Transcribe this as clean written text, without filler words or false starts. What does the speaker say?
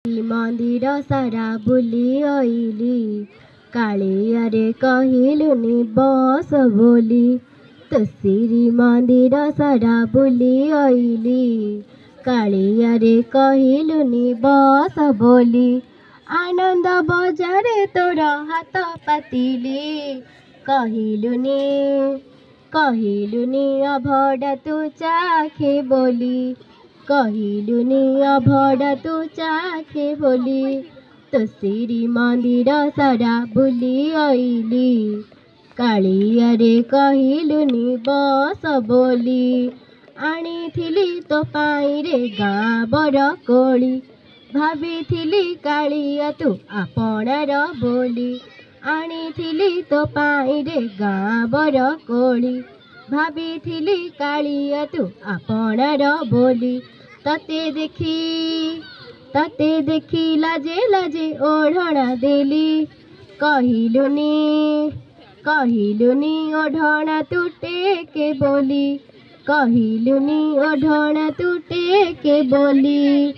मंदिर सारा बुली आइली कालियारे कहिलुनी बस बोली। तो श्री मंदिर सारा बुली आइली कालियारे कहिलुनी बस बोली। आनंद बजारे तोर हाथ पातिली कहिलुनी अभड़ा तू चाखे बोली। कहिलुनी अभड़ा तू चाखे बोली। तो श्री मंदिर सारा बुली आइली कालियारे कहिलुनी बस बोली। आनिथिली तो पाई रे गाँ बर कोली भाविथिली कालिया तू आपणार बोली। आनिथिली तो पाई रे गाँ बर कोली भाविथिली कालिया तू आपणार बोली। तते देखी लाजे लाजे ओढ़णा देली कहिलुनी ओढ़णा तू टेके बोली। कहिलुनी ओढ़णा तू टेके बोली।